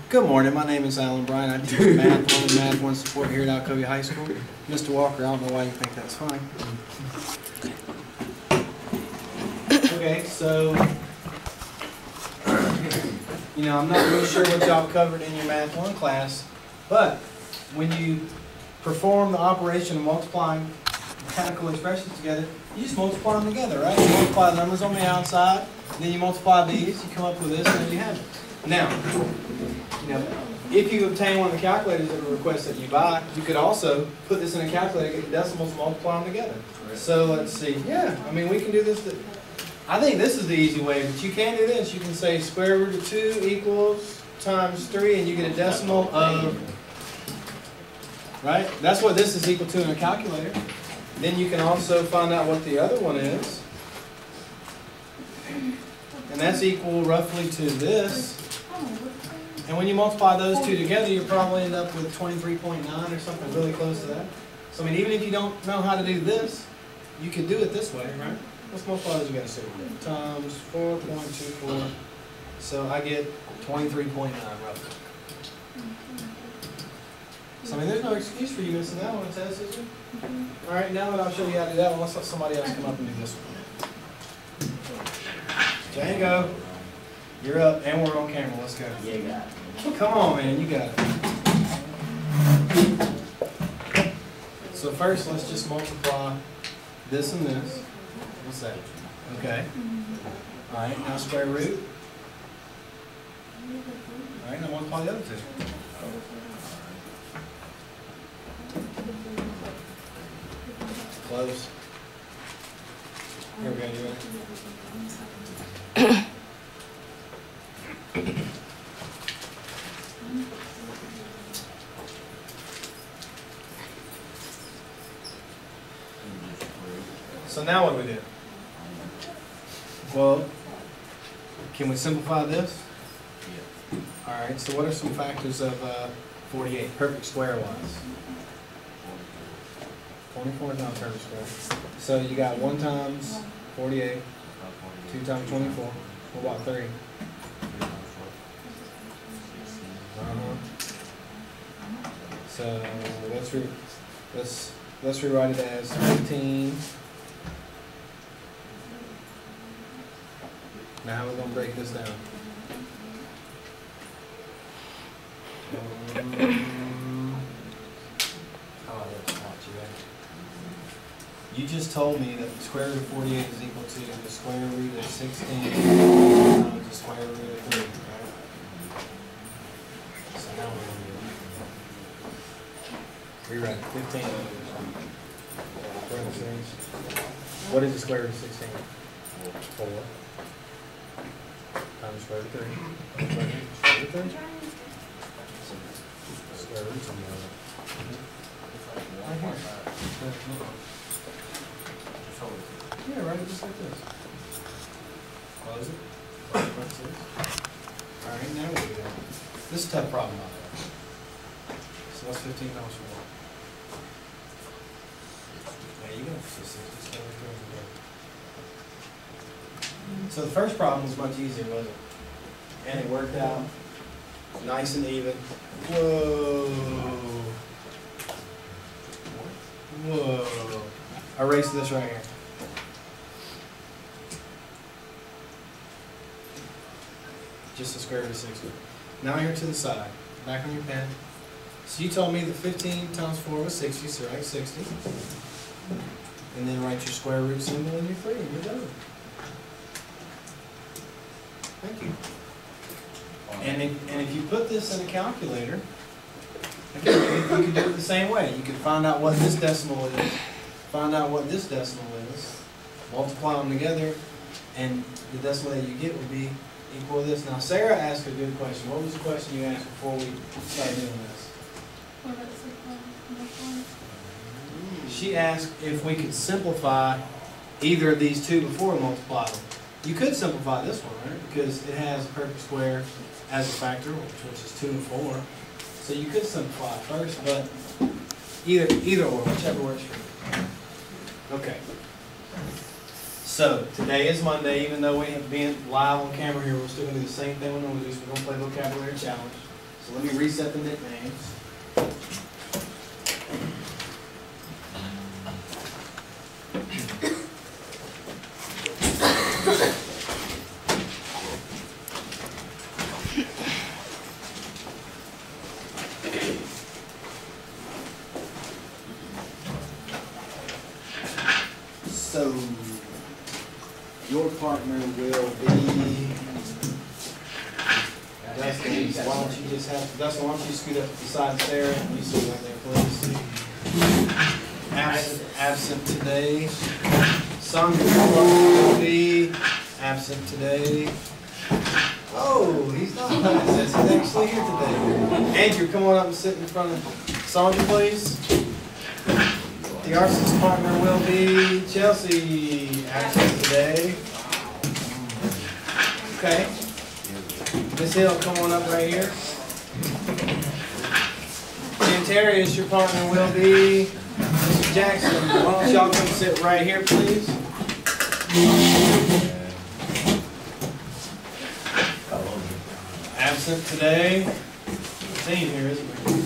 Good morning, my name is Alan Bryant. I teach Math 1 and Math 1 support here at Alcovia High School. Mr. Walker, I don't know why you think that's funny. Okay, so, I'm not really sure what y'all covered in your Math 1 class, but when you perform the operation of multiplying mechanical expressions together, you just multiply them together, right? You multiply the numbers on the outside, then you multiply these, you come up with this, and then you have it. Now, if you obtain one of the calculators that requests that you buy, you could also put this in a calculator, get the decimals, and multiply them together. So let's see. Yeah, we can do this. I think this is the easy way, but you can do this. You can say square root of 2 equals times 3, and you get a decimal of, right? That's what this is equal to in a calculator. Then you can also find out what the other one is. And that's equal roughly to this. And when you multiply those two together, you'll probably end up with 23.9 or something really close to that. So even if you don't know how to do this, you can do it this way, right? Let's multiply those together. So times 4.24. So I get 23.9 roughly. So there's no excuse for you missing that one, Tess, is there? All right, now that I'll show you how to do that one, let's let somebody else come up and do this one. Django, you're up, and we're on camera. Let's go. Yeah, got it. Come on, man, you got it. So first, let's just multiply this and this. What's that? Okay. All right, now square root. All right, now multiply the other two. Close. Here we go, you ready? So now what do we do? Well, can we simplify this? Yeah. All right, so what are some factors of 48, perfect square wise? 24 times perfect square. So you got 1 times 48, 2 times 24. What about 3? So let's rewrite it as 15. Now we're going to break this down. You just told me that the square root of 48 is equal to the square root of 16 times the square root of 3, right? So now we're going to rewrite 15. What is the square root of 16? 4. Times square root of 3. Square root of 3? Square root of 3. Right here. Yeah, write it just like this. Close it. Alright, now what do we do? This is a tough problem out there. So what's 15 times 4? There you go. So the first problem was much easier, wasn't it? And it worked out nice and even. Whoa. Whoa. Erase this right here. Just the square root of 60. Now here to the side. Back on your pen. So you told me that 15 times 4 was 60, so write 60. And then write your square root symbol and your 3, and you're done. Thank you. And if you put this in a calculator, okay, you could do it the same way. You could find out what this decimal is, find out what this decimal is, multiply them together, and the decimal that you get would be equal to this. Now, Sarah asked a good question. What was the question you asked before we started doing this? She asked if we could simplify either of these two before we multiply them. You could simplify this one, right? Because it has a perfect square as a factor, which is 2 and 4. So you could simplify it first, but either or, whichever works for you. Okay. So, today is Monday, even though we have been live on camera here, we're still going to do the same thing we're going to do. So we're going to play vocabulary challenge. So let me reset the nicknames. So, your partner will be Dustin. Why don't you just have Dustin? Why don't you scoot up beside Sarah? You sit right there, please. Absent today. Sandra will be absent today. Oh, he's not. He's actually here today. Andrew, come on up and sit in front of Sandra, please. The arsonist partner will be Chelsea, absent today. Okay. Miss Hill, come on up right here. Jantarius, your partner will be Mr. Jackson. Why don't y'all come sit right here, please? Absent today. Theme here, isn't there?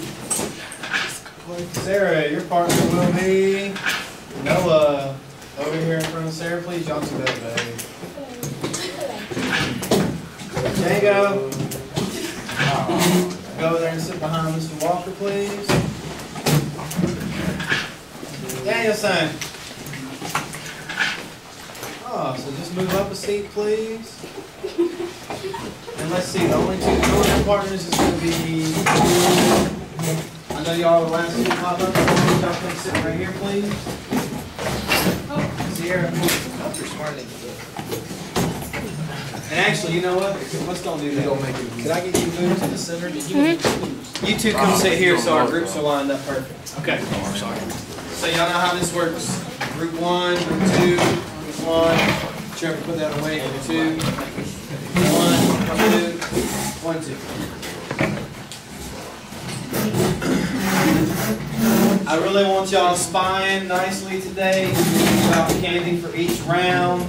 Sarah, your partner will be Noah. Over here in front of Sarah, please. Y'all two that way. Django, go over there and sit behind Mr. Walker, please. Danielson. Oh, so just move up a seat, please. And let's see, the only two partners is going to be. I know y'all the last two pop up. Y'all come sit right here, please. Sierra. And actually, you know what? Let's don't do that. Could I get you moved to the center? You two come sit here so our groups are lined up perfect. Okay. So y'all know how this works. Group 1, group 2, group 1. Trevor, put that away. Group 2. 1, 2, 1, 2. I really want y'all spying nicely today. About candy for each round.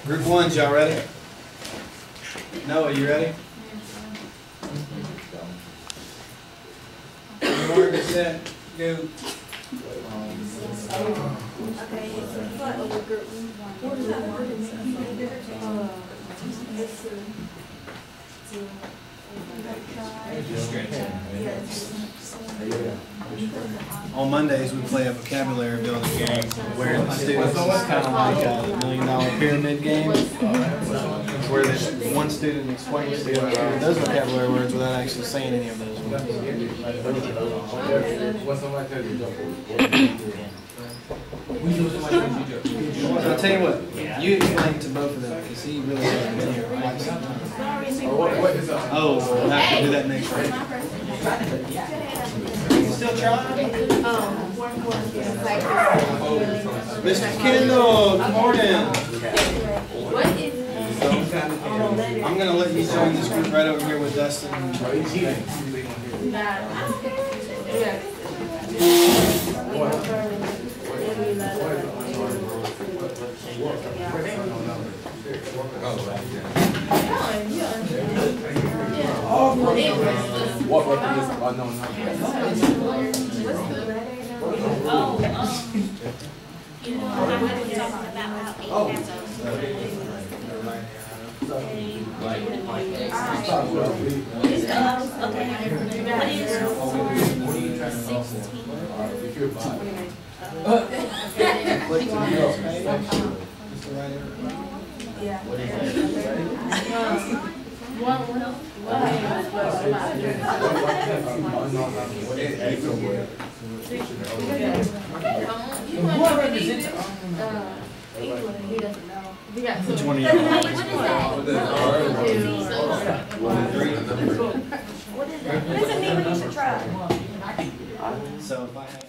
Group 1, y'all ready? Noah, you ready? Margaret, set, go. On Mondays we play a vocabulary building game where the students, it's kind of like a $1 million pyramid game where one student explains to the other those vocabulary words without actually saying any of those words. So I'll tell you what, you explain to both of them because he really hasn't been here like sometimes. Oh, we'll have to do that next week. Still trying? Mr. Kendall, good morning. I'm going to let you join this group right over here with Dustin. What is unknown? Which one are you? What is it? What is it mean when you should try? So if I have